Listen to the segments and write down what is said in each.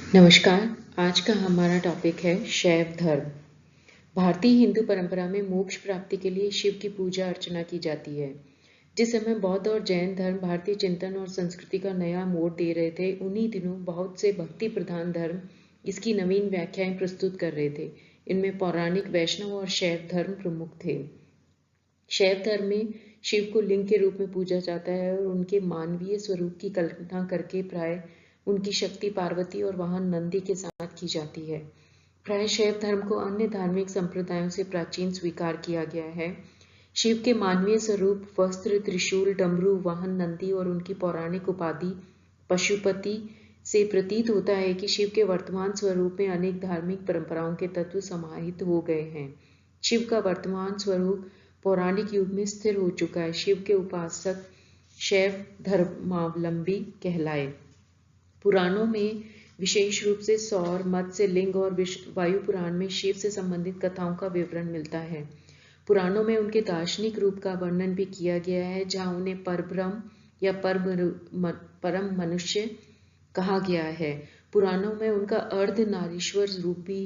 नमस्कार। आज का हमारा टॉपिक है शैव धर्म। भारतीय हिंदू परंपरा में मोक्ष प्राप्ति के लिए शिव की पूजा अर्चना की जाती है। जिस समय बौद्ध और जैन धर्म भारतीय चिंतन और संस्कृति का नया मोड़ दे रहे थे, उन्हीं दिनों बहुत से भक्ति प्रधान धर्म इसकी नवीन व्याख्याएं प्रस्तुत कर रहे थे। इनमें पौराणिक वैष्णव और शैव धर्म प्रमुख थे। शैव धर्म में शिव को लिंग के रूप में पूजा जाता है और उनके मानवीय स्वरूप की कल्पना करके प्राय उनकी शक्ति पार्वती और वाहन नंदी के साथ की जाती है। प्राय शैव धर्म को अन्य धार्मिक संप्रदायों से प्राचीन स्वीकार किया गया है। शिव के मानवीय स्वरूप वस्त्र, त्रिशूल, डमरू, वाहन नंदी और उनकी पौराणिक उपाधि पशुपति से प्रतीत होता है कि शिव के वर्तमान स्वरूप में अनेक धार्मिक परंपराओं के तत्व समाहित हो गए हैं। शिव का वर्तमान स्वरूप पौराणिक युग में स्थिर हो चुका है। शिव के उपासक शैव धर्मावलंबी कहलाए। पुराणों में विशेष रूप से सौर, मत्स्य, लिंग और वायु पुराण में शिव से संबंधित कथाओं का विवरण मिलता है। पुराणों में उनके दार्शनिक रूप का वर्णन भी किया गया है, जहाँ उन्हें परब्रह्म या परम मनुष्य कहा गया है। पुराणों में उनका अर्ध नारीश्वर रूप भी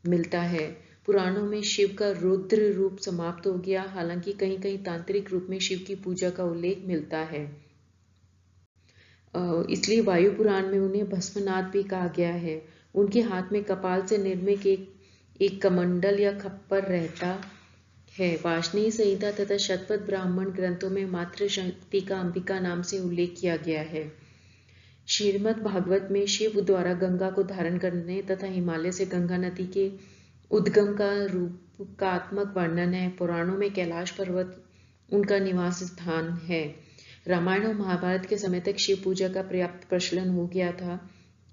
मिलता है। पुराणों में शिव का रुद्र रूप समाप्त हो गया, हालांकि कहीं कहीं तांत्रिक रूप में शिव की पूजा का उल्लेख मिलता है। इसलिए वायु पुराण में उन्हें भस्मनाथ भी कहा गया है। उनके हाथ में कपाल से निर्मित एक कमंडल या खप्पर रहता है। वार्ष्णेय संहिता तथा शतपथ ब्राह्मण ग्रंथों में मातृ शक्ति का अंबिका नाम से उल्लेख किया गया है। श्रीमद् भागवत में शिव द्वारा गंगा को धारण करने तथा हिमालय से गंगा नदी के उद्गम का रूपकात्मक वर्णन है। पुराणों में कैलाश पर्वत उनका निवास स्थान है। रामायण और महाभारत के समय तक शिव पूजा का पर्याप्त प्रचलन हो गया था।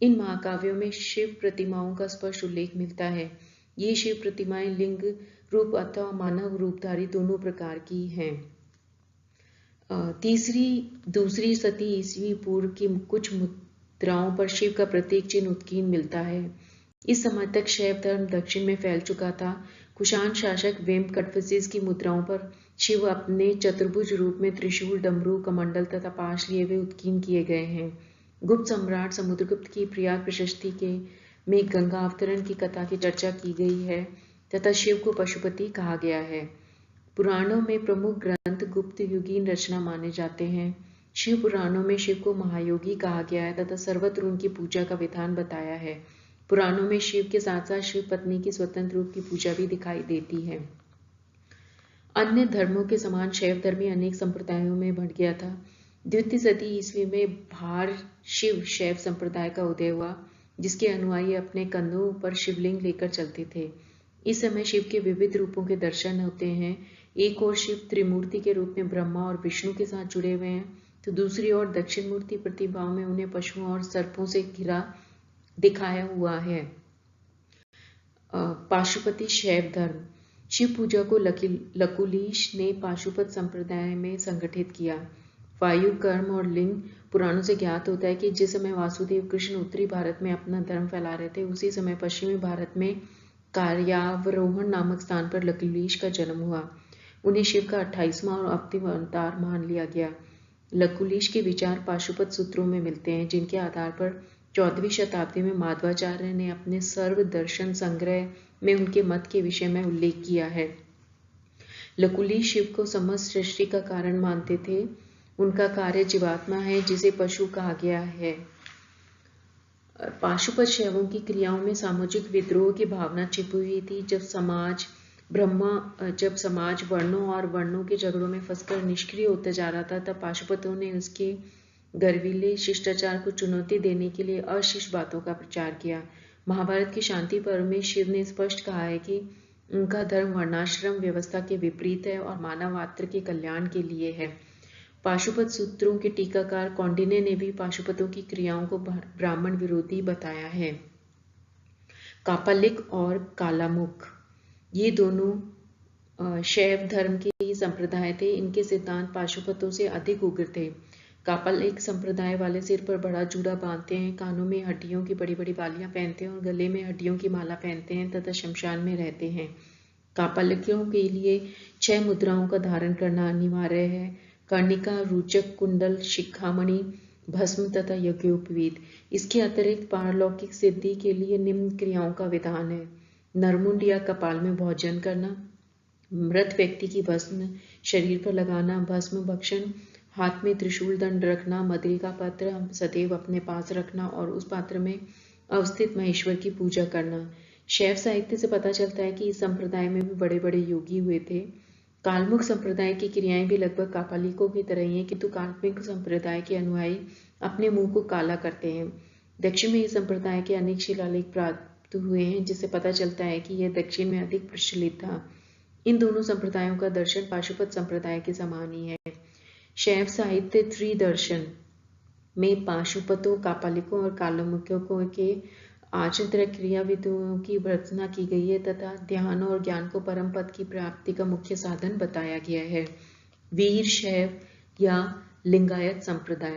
इन महाकाव्यों में शिव प्रतिमाओं का स्पष्ट उल्लेख मिलता है। ये शिव प्रतिमाएं लिंग रूप अथवा मानव रूपधारी दोनों प्रकार की हैं। दूसरी शती ईस्वी पूर्व की कुछ मुद्राओं पर शिव का प्रतीक चिन्ह उत्कीर्ण मिलता है। इस समय तक शैव धर्म दक्षिण में फैल चुका था। कुषाण शासक वेम्पकटफिसिस की मुद्राओं पर शिव अपने चतुर्भुज रूप में त्रिशूल, डमरू, कमंडल तथा पाश लिए हुए उत्कीर्ण किए गए हैं। गुप्त सम्राट समुद्रगुप्त की प्रयाग प्रशस्ति में गंगा अवतरण की कथा की चर्चा की गई है तथा शिव को पशुपति कहा गया है। पुराणों में प्रमुख ग्रंथ गुप्त युगीन रचना माने जाते हैं। शिव पुराणों में शिव को महायोगी कहा गया है तथा सर्वत्र उनकी पूजा का विधान बताया है। पुराणों में शिव के साथ साथ शिव पत्नी की स्वतंत्र रूप की पूजा भी दिखाई देती है। अन्य धर्मों के समान शैव धर्म भी अनेक संप्रदायों में बढ़ गया था। द्वितीय शती ईस्वी में भार शिव शैव संप्रदाय का उदय हुआ, जिसके अनुयायी अपने कंधों पर शिवलिंग लेकर चलते थे। इस समय शिव के विविध रूपों के दर्शन होते हैं। एक ओर शिव त्रिमूर्ति के रूप में ब्रह्मा और विष्णु के साथ जुड़े हुए हैं, तो दूसरी ओर दक्षिण मूर्ति प्रतिभाव में उन्हें पशुओं और सर्पों से घिरा दिखाया हुआ है। पाशुपति शैव धर्म। शिव पूजा को लकुलीश ने पाशुपत संप्रदाय में संगठित किया। वायु, कर्म और लिंग पुराणों से ज्ञात होता है कि जिस समय वासुदेव कृष्ण उत्तरी भारत में अपना धर्म फैला रहे थे, उसी समय पश्चिमी भारत में कार्यावरोहण नामक स्थान पर लकुलीश का जन्म हुआ। उन्हें शिव का 28वां और अंतिम अवतार मान लिया गया। लकुलीश के विचार पाशुपत सूत्रों में मिलते हैं, जिनके आधार पर 14वीं शताब्दी में माधवाचार्य ने अपने सर्व दर्शन संग्रह में उनके मत के विषय में उल्लेख किया है। लकुलीश शिव को समस्त सृष्टि का कारण मानते थे। उनका कार्य जीवात्मा है, जिसे पशु कहा गया है। पाशुपत शैवों की क्रियाओं में सामाजिक विद्रोह की भावना छिपी हुई थी। जब समाज वर्णों और वर्णों के झगड़ों में फंसकर निष्क्रिय होता जा रहा था, तब पाशुपतों ने उसके गर्वीले शिष्टाचार को चुनौती देने के लिए अशिष्ट बातों का प्रचार किया। महाभारत की शांति पर्व में शिव ने स्पष्ट कहा है कि उनका धर्म वर्णाश्रम व्यवस्था के विपरीत है और मानव मात्र के कल्याण के लिए है। पाशुपत सूत्रों के टीकाकार कौंडिन्य ने भी पाशुपतों की क्रियाओं को ब्राह्मण विरोधी बताया है। कापालिक और कालामुख, ये दोनों शैव धर्म के ही संप्रदाय थे। इनके सिद्धांत पाशुपतों से अधिक उग्र थे। कापालिक संप्रदाय वाले सिर पर बड़ा जूड़ा बांधते हैं, कानों में हड्डियों की बड़ी बड़ी बालियां पहनते हैं और गले में हड्डियों की माला पहनते हैं तथा शमशान में रहते हैं। कापालिकों के लिए 6 मुद्राओं का धारण करना अनिवार्य है। कर्णिका, रुचक, कुंडल, शिखामणि, भस्म तथा यज्ञोपवीत। इसके अतिरिक्त पारलौकिक सिद्धि के लिए निम्न क्रियाओं का विधान है। नरमुंड या कपाल में भोजन करना, मृत व्यक्ति की भस्म शरीर पर लगाना, भस्म भक्षण, हाथ में त्रिशूल दंड रखना, मदरी का पात्र सदैव अपने पास रखना और उस पात्र में अवस्थित महेश्वर की पूजा करना। शैव साहित्य से पता चलता है कि इस संप्रदाय में भी बड़े बड़े योगी हुए थे। कालमुख संप्रदाय की क्रियाएं भी लगभग कापालिकों की तरह ही हैं, किंतु काल्पनिक संप्रदाय के अनुयायी अपने मुंह को काला करते हैं। दक्षिण में इस संप्रदाय के अनेक शिलालेख प्राप्त हुए हैं, जिससे पता चलता है कि यह दक्षिण में अधिक प्रचलित था। इन दोनों संप्रदायों का दर्शन पाशुपत संप्रदाय के समान ही है। शैव साहित्य त्रिदर्शन में पाशुपतों, कापालिकों और कालमुखों के आचरण क्रियाविधियों की रचना की गई है तथा ध्यान और ज्ञान को परम पद की प्राप्ति का मुख्य साधन बताया गया है। वीर शैव या लिंगायत संप्रदाय।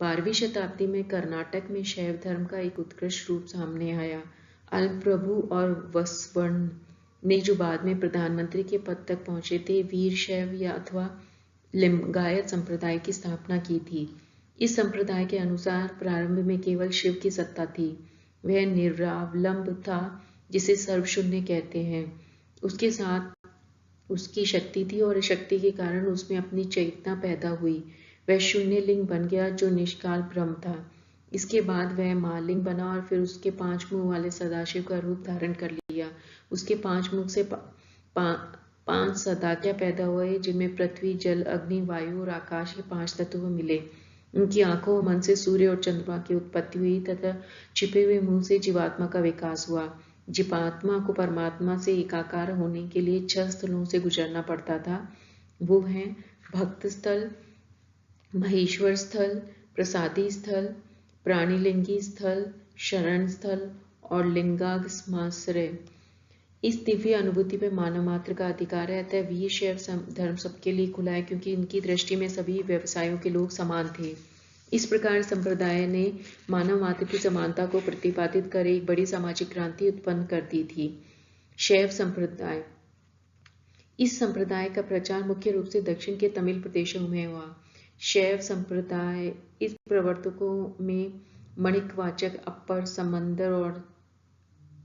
12वीं शताब्दी में कर्नाटक में शैव धर्म का एक उत्कृष्ट रूप सामने आया। अल्प्रभु और वसवर्ण ने जो बाद में प्रधानमंत्री के पद तक पहुंचे थे, वीर शैव या अथवा लिंगायत संप्रदाय की स्थापना की थी। इस संप्रदाय के अनुसार प्रारंभ में केवल शिव की सत्ता थी। वह निरावलंब था, जिसे सर्वशून्य कहते हैं। उसके साथ उसकी शक्ति थी और शक्ति के कारण उसमें अपनी चेतना पैदा हुई। वह शून्य लिंग बन गया जो निष्काल ब्रह्म था। इसके बाद वह महालिंग बना और फिर उसके 5 मुख वाले सदाशिव का रूप धारण कर लिया। उसके 5 मुख से 5 सदाज्ञा पैदा हुए, जिनमें पृथ्वी, जल, अग्नि, वायु और आकाश के 5 तत्व मिले। उनकी आंखों और मन से सूर्य और चंद्रमा की उत्पत्ति हुई तथा छिपे हुए मुंह से जीवात्मा का विकास हुआ। जीवात्मा को परमात्मा से एकाकार होने के लिए 6 स्थलों से गुजरना पड़ता था। वो हैं भक्त स्थल, महेश्वर स्थल, प्रसादी स्थल, प्राणिलिंगी स्थल, शरण स्थल और लिंगागमाश्रय। इस दिव्य अनुभूति में मानव मात्र का अधिकार है। अतः वीर शैव धर्म सबके लिए खुला है, क्योंकि इनकी दृष्टि में सभी व्यवसायों के लोग समान थे। इस प्रकार संप्रदाय ने मानव मात्र की समानता को प्रतिपादित कर एक बड़ी सामाजिक क्रांति उत्पन्न कर दी थी। शैव संप्रदाय। इस संप्रदाय का प्रचार मुख्य रूप से दक्षिण के तमिल प्रदेशों में हुआ। शैव संप्रदाय इस प्रवर्तकों में मणिकवाचक, अप्पर, समंदर और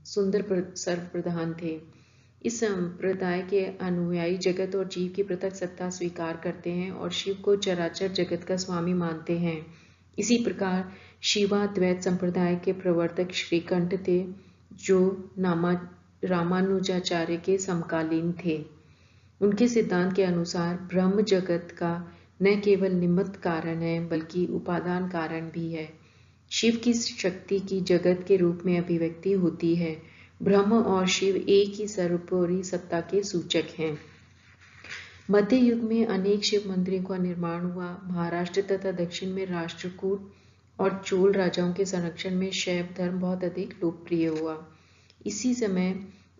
सुंदर सर्वप्रधान थे। इस संप्रदाय के अनुयायी जगत और जीव की पृथक सत्ता स्वीकार करते हैं और शिव को चराचर जगत का स्वामी मानते हैं। इसी प्रकार शिवाद्वैत संप्रदाय के प्रवर्तक श्रीकंठ थे, जो रामानुजाचार्य के समकालीन थे। उनके सिद्धांत के अनुसार ब्रह्म जगत का न केवल निमित्त कारण है, बल्कि उपादान कारण भी है। शिव की शक्ति की जगत के रूप में अभिव्यक्ति होती है। ब्रह्म और शिव एक ही सर्वोपरि सत्ता के सूचक हैं। मध्य युग में अनेक शिव मंदिरों का निर्माण हुआ। महाराष्ट्र तथा दक्षिण में राष्ट्रकूट और चोल राजाओं के संरक्षण में शैव धर्म बहुत अधिक लोकप्रिय हुआ। इसी समय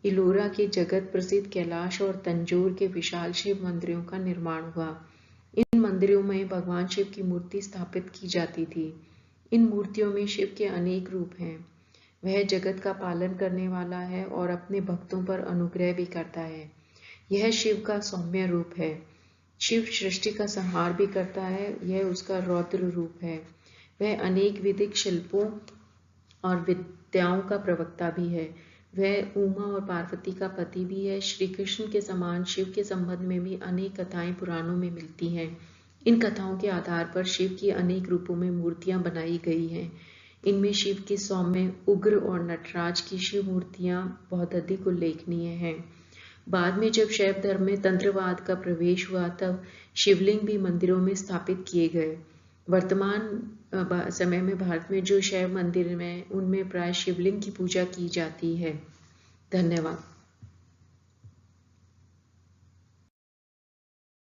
इलोरा के जगत प्रसिद्ध कैलाश और तंजौर के विशाल शिव मंदिरों का निर्माण हुआ। इन मंदिरों में भगवान शिव की मूर्ति स्थापित की जाती थी। इन मूर्तियों में शिव के अनेक रूप हैं। वह जगत का पालन करने वाला है और अपने भक्तों पर अनुग्रह भी करता है। यह शिव का सौम्य रूप है। शिव सृष्टि का संहार भी करता है। यह उसका रौद्र रूप है। वह अनेक विधिक शिल्पों और विद्याओं का प्रवक्ता भी है। वह उमा और पार्वती का पति भी है। श्री कृष्ण के समान शिव के संबंध में भी अनेक कथाएं पुराणों में मिलती हैं। इन कथाओं के आधार पर शिव की अनेक रूपों में मूर्तियां बनाई गई हैं। इनमें शिव की सौम्य, उग्र और नटराज की शिव मूर्तियां बहुत अधिक उल्लेखनीय हैं। बाद में जब शैव धर्म में तंत्रवाद का प्रवेश हुआ, तब शिवलिंग भी मंदिरों में स्थापित किए गए। वर्तमान समय में भारत में जो शैव मंदिर हैं, उनमें प्राय शिवलिंग की पूजा की जाती है। धन्यवाद।